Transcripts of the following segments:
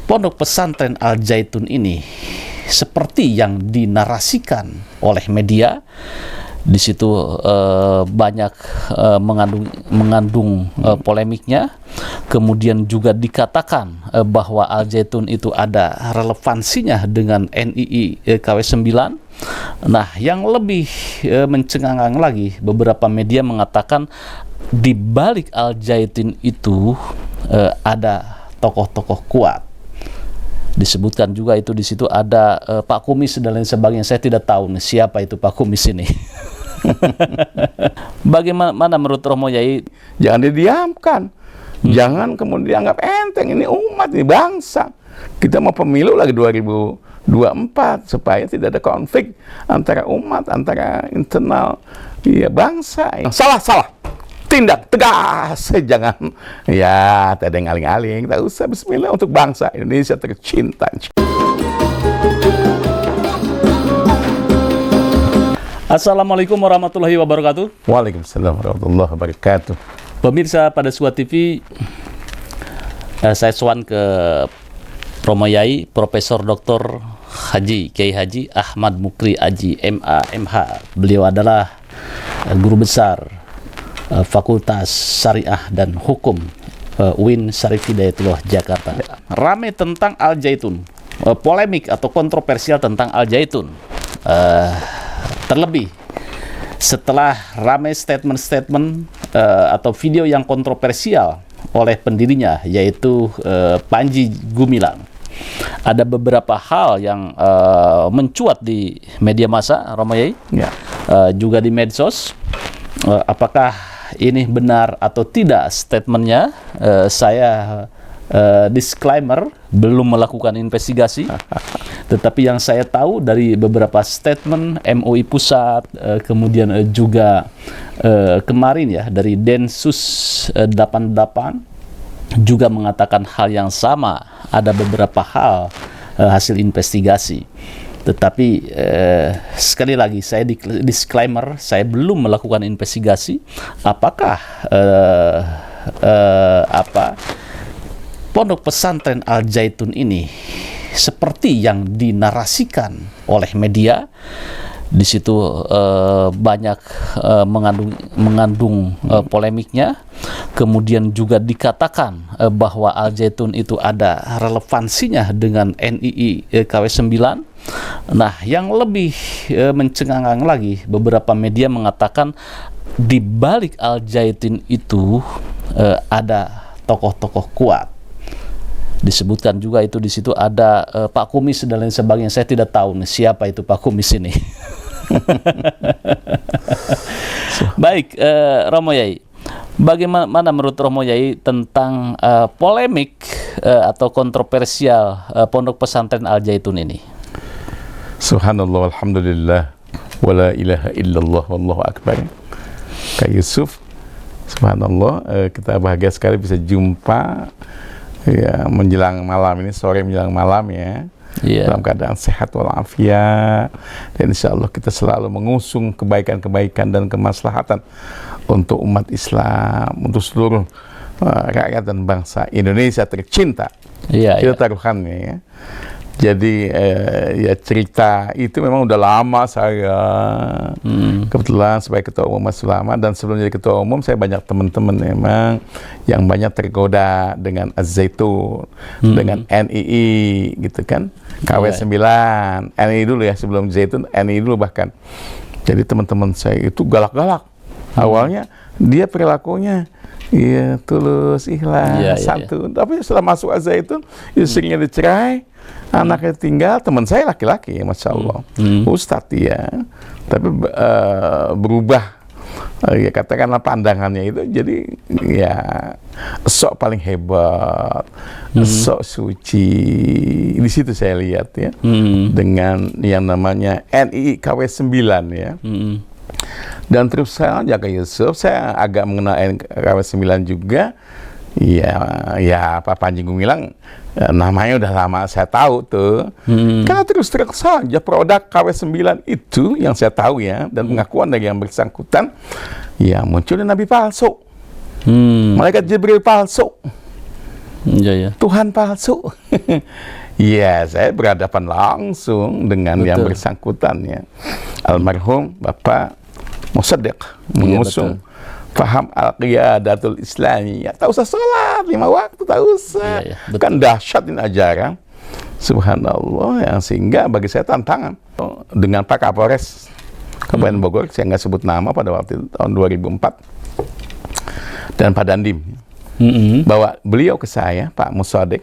Pondok pesantren Al Zaitun ini seperti yang dinarasikan oleh media, di situ banyak mengandung polemiknya. Kemudian juga dikatakan bahwa Al Zaitun itu ada relevansinya dengan NII KW9. Nah, yang lebih mencengangkan lagi, beberapa media mengatakan di balik Al Zaitun itu ada tokoh-tokoh kuat. Disebutkan juga itu di situ ada Pak Kumis dan lain sebagainya. Saya tidak tahu nih siapa itu Pak Kumis ini. Bagaimana menurut Romo Yai? Jangan didiamkan. Jangan kemudian dianggap enteng. Ini umat, ini bangsa. Kita mau pemilu lagi 2024 supaya tidak ada konflik antara umat, antara internal bangsa. Salah. Tindak tegas, jangan ya tak ada yang aling-aling. Tak usah. Bismillah untuk bangsa Indonesia tercinta. Assalamualaikum warahmatullahi wabarakatuh. Waalaikumsalam warahmatullahi wabarakatuh. Pemirsa pada Suat TV, saya sowan ke Romo Yai Profesor Dr. Haji Kiai Haji Ahmad Mukri Aji MA MH. Beliau adalah guru besar Fakultas Syariah dan Hukum UIN Syarif Hidayatullah Jakarta. Rame tentang Al Zaitun, polemik atau kontroversial tentang Al Zaitun. Terlebih setelah rame statement-statement atau video yang kontroversial oleh pendirinya, yaitu Panji Gumilang. Ada beberapa hal yang mencuat di media massa, Romo Yai, juga di medsos. Apakah ini benar atau tidak statementnya? Saya disclaimer, belum melakukan investigasi. Tetapi yang saya tahu dari beberapa statement MUI Pusat, kemudian juga kemarin ya dari Densus 88 juga mengatakan hal yang sama. Ada beberapa hal hasil investigasi. Tetapi sekali lagi saya disclaimer, saya belum melakukan investigasi apakah Pondok pesantren Al Zaitun ini seperti yang dinarasikan oleh media. Di situ banyak mengandung polemiknya. Kemudian juga dikatakan bahwa Al Zaitun itu ada relevansinya dengan NII KW9. Nah, yang lebih mencengangkan lagi, beberapa media mengatakan di balik Al Zaitun itu ada tokoh-tokoh kuat. Disebutkan juga itu di situ ada Pak Kumis dan lain sebagainya. Saya tidak tahu nih siapa itu Pak Kumis ini. Baik, Romo Yai, bagaimana menurut Romo Yai tentang polemik atau kontroversial Pondok pesantren Al Zaitun ini? Subhanallah, alhamdulillah, wala ilaha illallah, wallahu akbar. Kak Yusuf, subhanallah, kita bahagia sekali bisa jumpa ya menjelang malam ini, sore menjelang malam ya. Dalam keadaan sehat walafiat, dan insya Allah kita selalu mengusung kebaikan-kebaikan dan kemaslahatan untuk umat Islam, untuk seluruh rakyat dan bangsa Indonesia tercinta. Itu taruhannya ya. Jadi ya cerita itu memang udah lama saya kebetulan sebagai ketua umum Majelis Ulama, dan sebelum jadi ketua umum saya banyak teman-teman memang yang banyak tergoda dengan Al Zaitun, dengan NII gitu kan, KW9, NII dulu ya, sebelum Zaitun NII dulu bahkan. Jadi teman-teman saya itu galak-galak. Awalnya dia perilakunya ya tulus, ikhlas, santun. Tapi setelah masuk Al Zaitun, istrinya dicerai, anaknya tinggal. Teman saya laki-laki, masya Allah, Ustadz ya, tapi berubah ya, katakanlah pandangannya itu jadi ya sok paling hebat, sok suci. Di situ saya lihat ya, dengan yang namanya NII KW9 ya. Dan terus saya jaga Yusuf, saya agak mengenal KW9 juga. Ya Pak Panji Gumilang namanya udah lama saya tahu tuh. Karena terus terang saja produk KW9 itu yang saya tahu ya, dan pengakuan dari yang bersangkutan, ya munculnya Nabi palsu, malaikat Jibril palsu. Iya, ya. Tuhan palsu. Iya, saya berhadapan langsung dengan yang bersangkutan ya. Almarhum Bapak Musaddiq mengusung paham al-qiyadatul islamiyah. Tak usah sholat 5 waktu, tak usah. Iya, Kan dahsyat ini ajaran. Subhanallah, yang sehingga bagi saya tantangan dengan Pak Kapolres Kabupaten Bogor, saya nggak sebut nama pada waktu itu tahun 2004, dan Pak Dandim, bahwa beliau ke saya, Pak Musaddiq,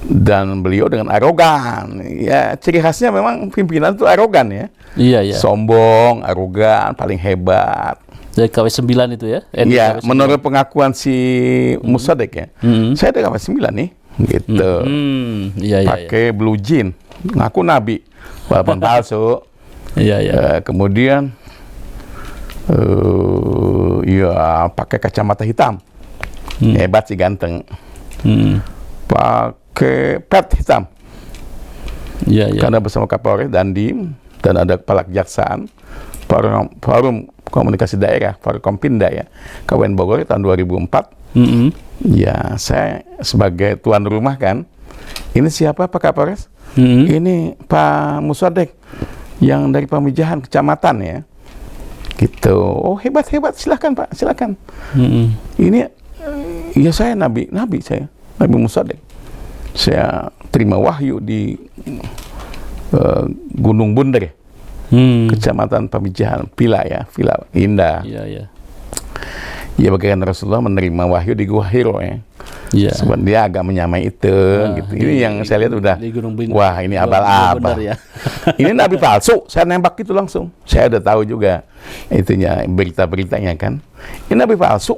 dan beliau dengan arogan. Ya, ciri khasnya memang pimpinan itu arogan ya. Iya, ya. Sombong, arogan, paling hebat. Dari KW9 itu ya? Iya, menurut pengakuan si Musaddiq ya. Saya ada KW9 nih, gitu. Iya, iya. Pakai blue jean, ngaku nabi, walaupun palsu. Iya, iya. Kemudian, ya pakai kacamata hitam, hebat sih, ganteng. Pakai pet hitam. Iya, iya. Karena bersama Kapolres Dandim dan ada kepala kejaksaan, forum komunikasi daerah, Forkompinda ya, Kabupaten Bogor tahun 2004. Ya, saya sebagai tuan rumah kan. Ini siapa Pak Kapolres? Ini Pak Musaddiq yang dari Pamijahan Kecamatan ya. Gitu. Oh, hebat, silakan Pak, silakan. Ini ya saya Nabi saya, Nabi Musaddiq. Saya terima wahyu di Gunung Bunder, Kecamatan Pamijahan, Villa indah. Iya, iya. Ya, bagaimana Rasulullah menerima wahyu di Gua Hiro ya. Iya. Sebenarnya dia agak menyamai itu gitu. Ini yang saya lihat udah, wah ini abal-abal. Ya. Ini nabi palsu, saya nembak itu langsung. Saya udah tahu juga itunya, berita-beritanya kan. Ini nabi palsu.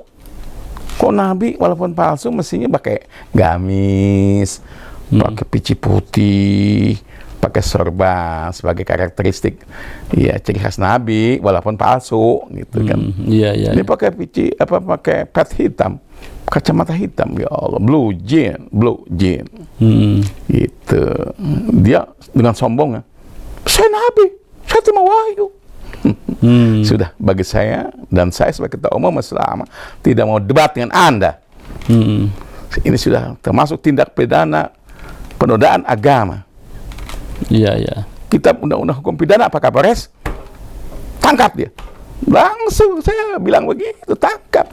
Kok nabi walaupun palsu mestinya pakai gamis, pakai pici putih, pakai sorban sebagai karakteristik ya, ciri khas nabi walaupun palsu gitu kan. Iya, iya. Ini pakai pakai pet hitam, kacamata hitam, ya Allah, blue jean. Gitu. Dia dengan sombongnya, saya nabi, saya terima wahyu. Sudah, bagi saya dan saya sebagai ketua umum Islam tidak mau debat dengan Anda. Ini sudah termasuk tindak pidana penodaan agama. Iya, iya. Kitab Undang-Undang Hukum Pidana Pak Kapolres, tangkap dia. Langsung saya bilang begitu, tangkap.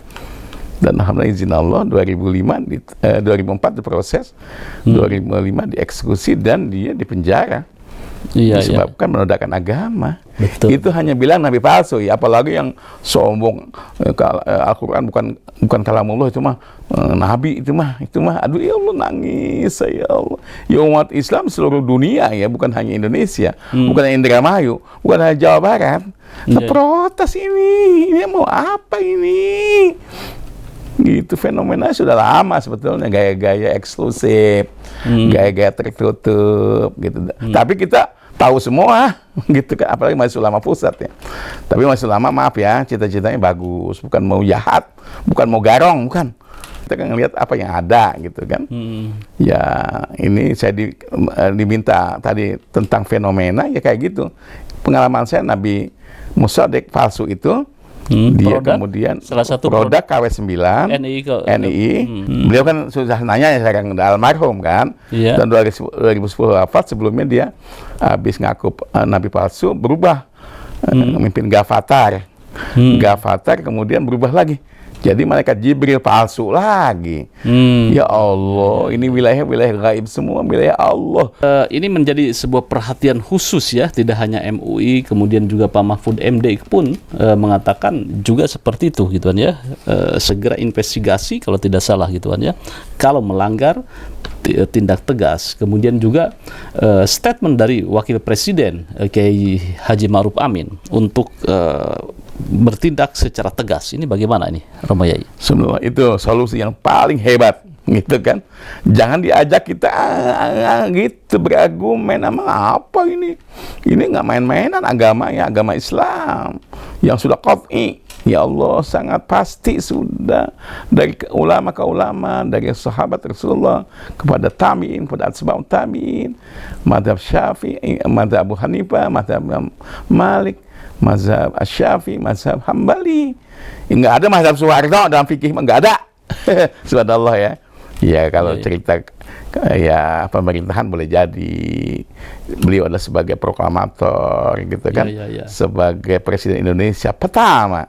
Dan alhamdulillah izin Allah 2004 diproses, 2005 dieksekusi dan dia dipenjara. Iya, disebabkan menodakkan agama. Betul. Itu hanya bilang nabi palsu ya, apalagi yang sombong, Al-Quran bukan kalamullah, itu mah nabi, itu mah aduh ya Allah, nangis saya, ya Allah. Ya umat Islam seluruh dunia ya, bukan hanya Indonesia, bukan hanya Indramayu, bukan hanya Jawa Barat. Protes ini mau apa ini? Gitu, fenomena sudah lama sebetulnya, gaya-gaya eksklusif, gaya-gaya tertutup gitu. Tapi kita tahu semua gitu kan, apalagi Majelis Ulama Pusat ya. Tapi Majelis Ulama, maaf ya, cita-citanya bagus, bukan mau jahat, bukan mau garong, bukan. Kita kan ngelihat apa yang ada gitu kan. Ya, ini saya diminta tadi tentang fenomena ya kayak gitu. Pengalaman saya Nabi Musaddiq palsu itu, dia produk, kemudian salah satu produk KW9 NII. Beliau kan sudah nanya ya, sekarang almarhum kan. Dan 2010 wafat. Sebelumnya dia habis ngaku nabi palsu, berubah memimpin Gavatar. Gavatar kemudian berubah lagi jadi malaikat Jibril palsu lagi. Ya Allah, ini wilayah gaib semua, wilayah Allah. Ini menjadi sebuah perhatian khusus ya, tidak hanya MUI, kemudian juga Pak Mahfud MD pun mengatakan juga seperti itu gitu kan ya. Segera investigasi kalau tidak salah gitu kan ya. Kalau melanggar, tindak tegas. Kemudian juga statement dari Wakil Presiden Kiai Haji Ma'ruf Amin untuk bertindak secara tegas. Ini bagaimana ini, Romo Yai? Semua itu solusi yang paling hebat, gitu kan? Jangan diajak kita gitu berargumen, sama apa ini? Ini nggak main-mainan agama ya, agama Islam yang sudah qat'i. Ya Allah, sangat pasti sudah dari ulama ke ulama, dari sahabat Rasulullah kepada tabi'in, kepada atba'ut tabi'in, mazhab Syafi'i, mazhab Abu Hanifah, mazhab Malik, mazhab Asy-Syafi'i, mazhab Hambali. Enggak ada mazhab Soeharto dalam fikih, enggak ada. Subhanallah ya. Ya kalau Iya, iya. cerita ya pemerintahan boleh jadi beliau adalah sebagai proklamator gitu kan, Iya, iya, iya. sebagai presiden Indonesia pertama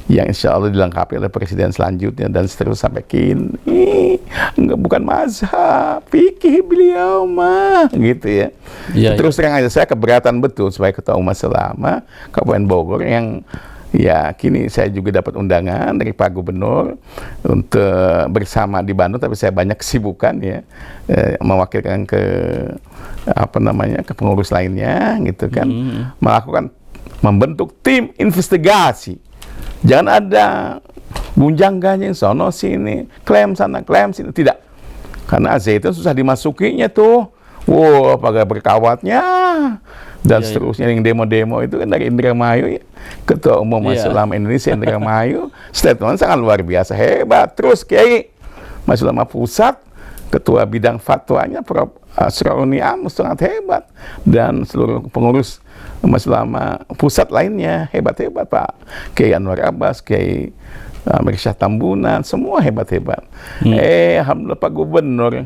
yang insya Allah dilengkapi oleh presiden selanjutnya dan seterusnya sampai kini. Enggak, bukan mazhab, fikih beliau mah gitu ya. Iya, Terus terang aja saya keberatan betul sebagai ketua umat selama Kabupaten Bogor yang ya kini saya juga dapat undangan dari Pak Gubernur untuk bersama di Bandung, tapi saya banyak kesibukan ya, mewakilkan ke apa namanya ke pengurus lainnya gitu kan, melakukan membentuk tim investigasi. Jangan ada gunjang-ganjing sono sini, klaim sana klaim sini, tidak. Karena zaitun susah dimasukinya tuh. Wow, pakai berkawatnya dan Iya, seterusnya. Yang demo-demo itu kan dari Indramayu ya. Ketua Umum Iya. Majelis Ulama Indonesia Indramayu, statement sangat luar biasa, hebat. Terus Kiai Majelis Ulama Pusat, Ketua Bidang Fatwanya Prof. Asrauni Amus sangat hebat, dan seluruh pengurus Majelis Ulama Pusat lainnya hebat-hebat, Pak Kiai Anwar Abbas, Kiai Amir Syah Tambunan, semua hebat-hebat. Alhamdulillah Pak Gubernur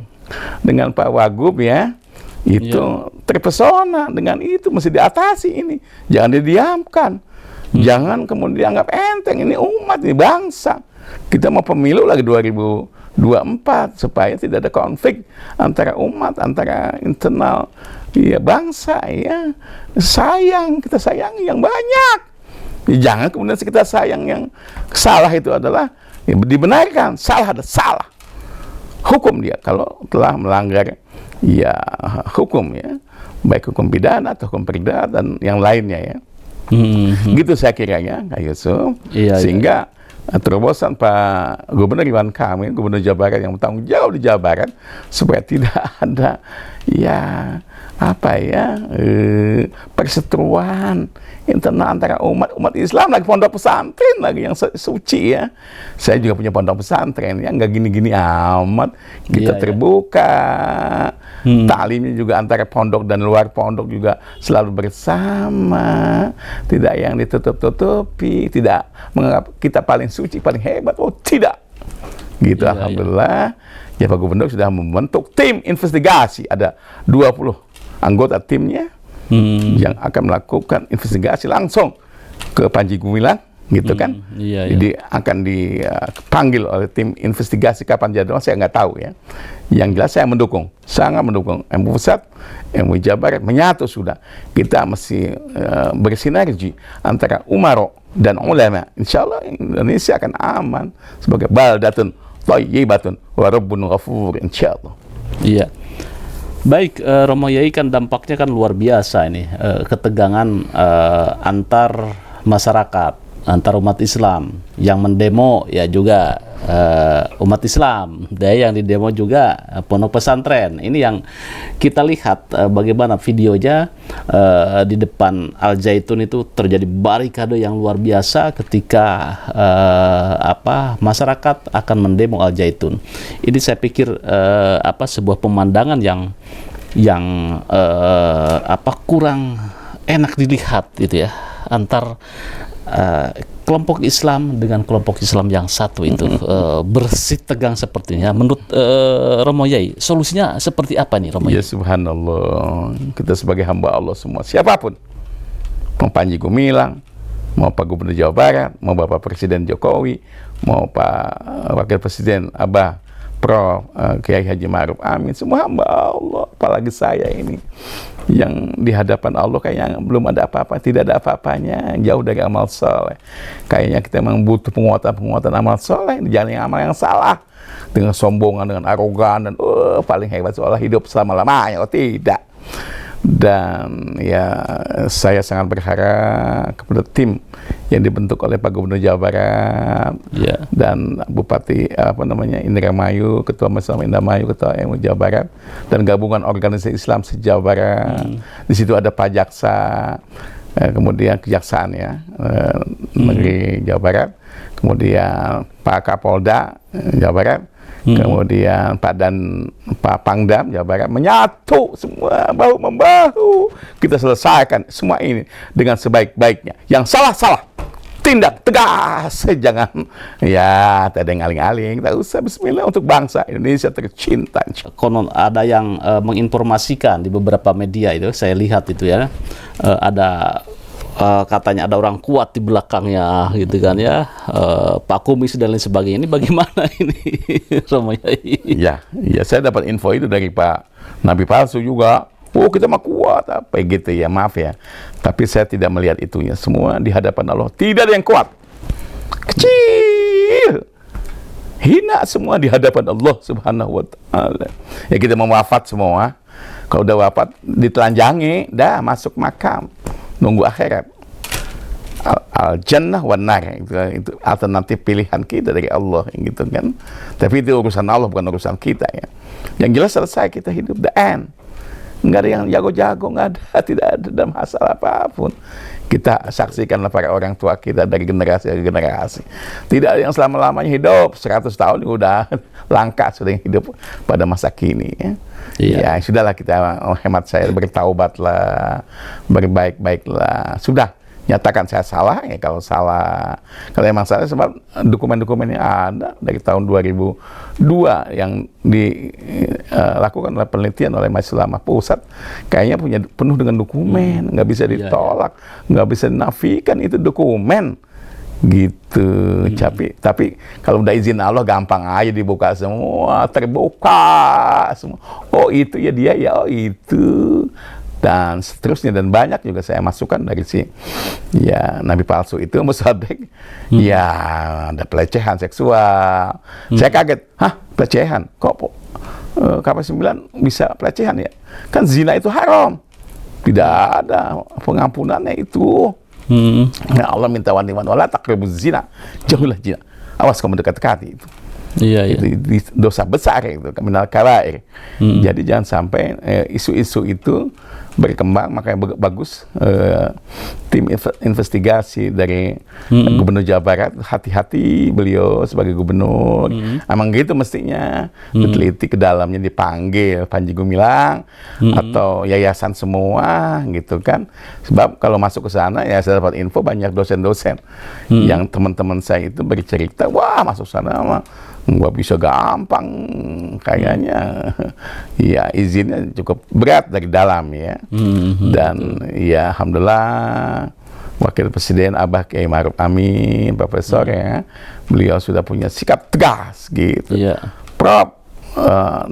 dengan Pak Wagub ya, itu terpesona dengan itu, mesti diatasi ini, jangan didiamkan, jangan kemudian dianggap enteng. Ini umat, ini bangsa, kita mau pemilu lagi 2024 supaya tidak ada konflik antara umat, antara internal ya bangsa ya. Kita sayangi yang banyak, jangan kemudian kita sayang yang salah. Itu adalah ya, dibenarkan, salah ada salah, hukum dia kalau telah melanggar ya hukum ya, baik hukum pidana atau hukum perdata dan yang lainnya ya. Gitu saya kiranya Kak Yusuf. Iya, Sehingga terobosan Pak Gubernur Ridwan Kamil, Gubernur Jawa Barat yang bertanggung jawab di Jawa Barat, supaya tidak ada ya apa ya perseteruan internal antara umat Islam, lagi pondok pesantren lagi yang suci ya. Saya juga punya pondok pesantren ya, nggak gini-gini amat, kita Iya, terbuka. Taklimnya juga antara pondok dan luar pondok juga selalu bersama, tidak yang ditutup-tutupi, tidak menganggap kita paling suci, paling hebat. Oh tidak, gitu. Iya, Alhamdulillah ya Pak Gubernur sudah membentuk tim investigasi, ada 20 anggota timnya yang akan melakukan investigasi langsung ke Panji Gumilang gitu kan. Iya, iya. Jadi akan dipanggil oleh tim investigasi, kapan jadwal saya nggak tahu ya. Yang jelas saya mendukung, sangat mendukung. MUI Pusat, MUI Jawa Barat menyatu sudah. Kita mesti bersinergi antara umaro dan ulama. Insya Allah Indonesia akan aman sebagai baldatun thayyibatun wa rabbun ghafur, insya Allah. Iya. Baik, Romo Yai, kan dampaknya kan luar biasa ini, ketegangan antar masyarakat, antar umat Islam yang mendemo ya juga umat Islam, dan yang didemo juga pondok pesantren. Ini yang kita lihat bagaimana videonya di depan Al Zaitun itu terjadi barikade yang luar biasa ketika masyarakat akan mendemo Al Zaitun. Ini saya pikir sebuah pemandangan yang kurang enak dilihat gitu ya, antar kelompok Islam dengan kelompok Islam yang satu itu bersih tegang sepertinya. Menurut Romo Yai, solusinya seperti apa nih Romo Ya Yai? subhanallah, kita sebagai hamba Allah semua, siapapun, mau Panji Gumilang, mau Pak Gubernur Jawa Barat, mau Bapak Presiden Jokowi, mau Pak Wakil Presiden Abah Prof. Kiai Haji Ma'ruf Amin, semua hamba Allah, apalagi saya ini yang di hadapan Allah kayaknya belum ada apa-apa, tidak ada apa-apanya, jauh dari amal soleh. Kayaknya kita memang butuh penguatan amal soleh, jangan yang amal yang salah dengan sombongan, dengan arogan dan paling hebat seolah hidup selama-lamanya. Oh tidak. Dan ya saya sangat berharap kepada tim yang dibentuk oleh Pak Gubernur Jawa Barat dan Bupati Indramayu, Ketua Majelis Indramayu, Ketua MUI Jawa Barat, dan gabungan organisasi Islam se-Jawa Barat. Di situ ada Pak Jaksa, kemudian Kejaksaan ya Negeri Jawa Barat, kemudian Pak Kapolda Jawa Barat, kemudian Pak Pangdam Jawa Barat, menyatu semua bahu membahu, kita selesaikan semua ini dengan sebaik-baiknya. Yang salah tindak tegas, jangan ya tak ada yang aling-aling, tak usah. Bismillah untuk bangsa Indonesia tercinta. Konon ada yang menginformasikan di beberapa media itu, saya lihat itu ya, ada katanya ada orang kuat di belakangnya gitu kan ya, Pak Kumis dan lain sebagainya. Ini bagaimana ini Romo Yai? Ya, saya dapat info itu dari Pak Nabi palsu juga. Oh, kita mah kuat apa gitu ya, maaf ya. Tapi saya tidak melihat itunya. Semua di hadapan Allah tidak ada yang kuat. Kecil. Hina semua di hadapan Allah Subhanahu wa taala. Ya kita mau wafat semua. Kalau udah wafat ditelanjangi, dah masuk makam. Nunggu akhirat. Al-jannah wan nar, itu alternatif pilihan kita dari Allah gitu kan. Tapi itu urusan Allah, bukan urusan kita ya. Yang jelas selesai kita hidup, the end. Nggak ada yang jago-jago, nggak ada, tidak ada masalah apapun. Kita saksikanlah para orang tua kita dari generasi ke generasi. Tidak ada yang selama-lamanya hidup 100 tahun, udah langka sudah yang hidup pada masa kini ya. Iya. Ya sudahlah, kita hemat saya bertaubatlah, berbaik-baiklah. Sudah, nyatakan saya salah ya, kalau salah. Kalau emang salah, sebab dokumen-dokumennya ada dari tahun 2002 yang dilakukan oleh penelitian oleh Majelis Ulama Pusat, kayaknya punya penuh dengan dokumen, nggak bisa ditolak, nggak bisa dinafikan, itu dokumen gitu. Tapi kalau udah izin Allah gampang aja dibuka semua, terbuka semua. Oh itu ya dia ya, oh itu. Dan seterusnya, dan banyak juga saya masukkan dari si ya Nabi palsu itu Musaddiq. Ya ada pelecehan seksual. Saya kaget, hah pelecehan? Kok KP9 bisa pelecehan ya? Kan zina itu haram. Tidak ada pengampunannya itu. Ya Allah minta waniwan wala taqrabuz zina. Jauhlah zina. Awas kamu dekat-dekati itu. Iya, iya. Itu dosa besar itu, minal kabair. Jadi jangan sampai isu-isu itu berkembang. Makanya bagus tim investigasi dari Gubernur Jawa Barat, hati-hati beliau sebagai gubernur. Emang gitu mestinya, diteliti ke dalamnya, dipanggil Panji Gumilang atau yayasan semua gitu kan. Sebab kalau masuk ke sana ya saya dapat info banyak dosen-dosen yang teman-teman saya itu bercerita, wah masuk sana mah nggak bisa gampang kayaknya. Ya izinnya cukup berat dari dalam ya. Dan ya alhamdulillah Wakil Presiden Abah Kiai Ma'ruf Amin, Profesor ya, beliau sudah punya sikap tegas gitu. Prof.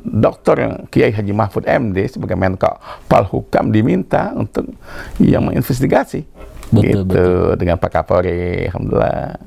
Dr. Kiai Haji Mahfud MD sebagai Menko Polhukam diminta untuk yang menginvestigasi. Betul. Dengan Pak Kapolri, alhamdulillah,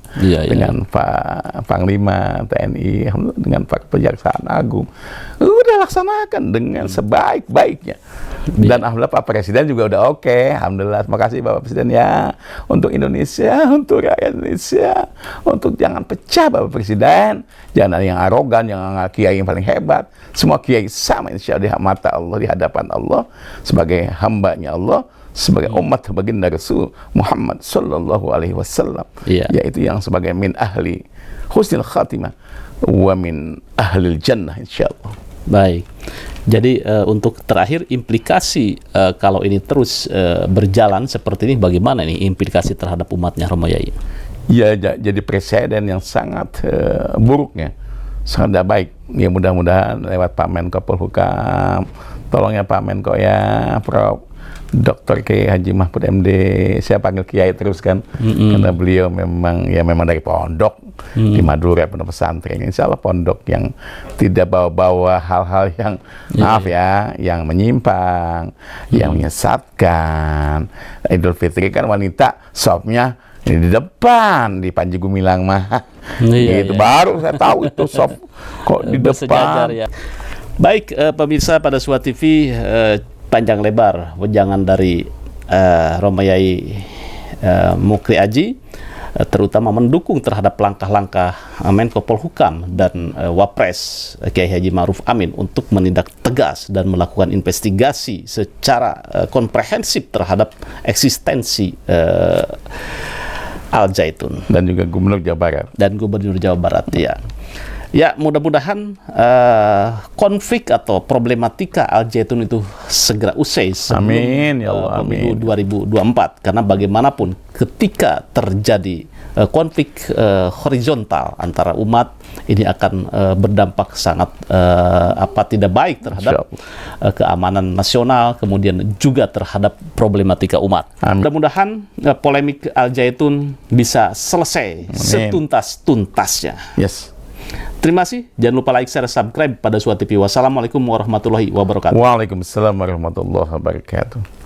dengan Pak Panglima TNI, alhamdulillah, dengan Pak Kejaksaan Agung, udah laksanakan dengan sebaik-baiknya. Dan alhamdulillah Pak Presiden juga udah oke. Alhamdulillah, terima kasih Bapak Presiden ya, untuk Indonesia, untuk rakyat Indonesia, untuk jangan pecah Bapak Presiden, jangan ada yang arogan, jangan kiai yang paling hebat. Semua kiai sama insya Allah di mata Allah, di hadapan Allah sebagai hambanya Allah, sebagai umat baginda Rasul Muhammad sallallahu alaihi wasallam, yaitu yang sebagai min ahli husnul khatimah wa min ahlil jannah insyaallah. Baik. Jadi untuk terakhir, implikasi kalau ini terus berjalan seperti ini, bagaimana nih implikasi terhadap umatnya Romo Yai? Ya, jadi presiden yang sangat buruknya, sangat tidak baik. Ya mudah-mudahan lewat Pak Menko Polhukam, tolong ya Pak Menko ya, Prof. Dr. Kiai Haji Mahfud MD, saya panggil Kiai terus kan, karena beliau memang dari pondok di Madura, pondok pesantren. Insya Allah pondok yang tidak bawa-bawa hal-hal yang maaf ya, yang menyimpang, yang menyesatkan. Idul Fitri kan wanita sopnya di depan di Panji Gumilang mah, gitu baru saya tahu itu sop kok di depan. Baik, pemirsa pada Suara TV, panjang lebar wejangan dari Romo Yai Mukri Aji, terutama mendukung terhadap langkah-langkah Menko Polhukam dan Wapres Kiai Haji Ma'ruf Amin untuk menindak tegas dan melakukan investigasi secara komprehensif terhadap eksistensi Al Zaitun dan juga Gubernur Jawa Barat ya. Ya, mudah-mudahan konflik atau problematika Al Zaitun itu segera usai sebelum amin, ya Allah, pemilu 2024. Karena bagaimanapun ketika terjadi konflik horizontal antara umat ini akan berdampak sangat tidak baik terhadap keamanan nasional, kemudian juga terhadap problematika umat. Mudah-mudahan polemik Al Zaitun bisa selesai setuntas-tuntasnya. Yes. Terima kasih. Jangan lupa like, share, subscribe pada Suara TV. Wassalamualaikum warahmatullahi wabarakatuh. Waalaikumsalam warahmatullahi wabarakatuh.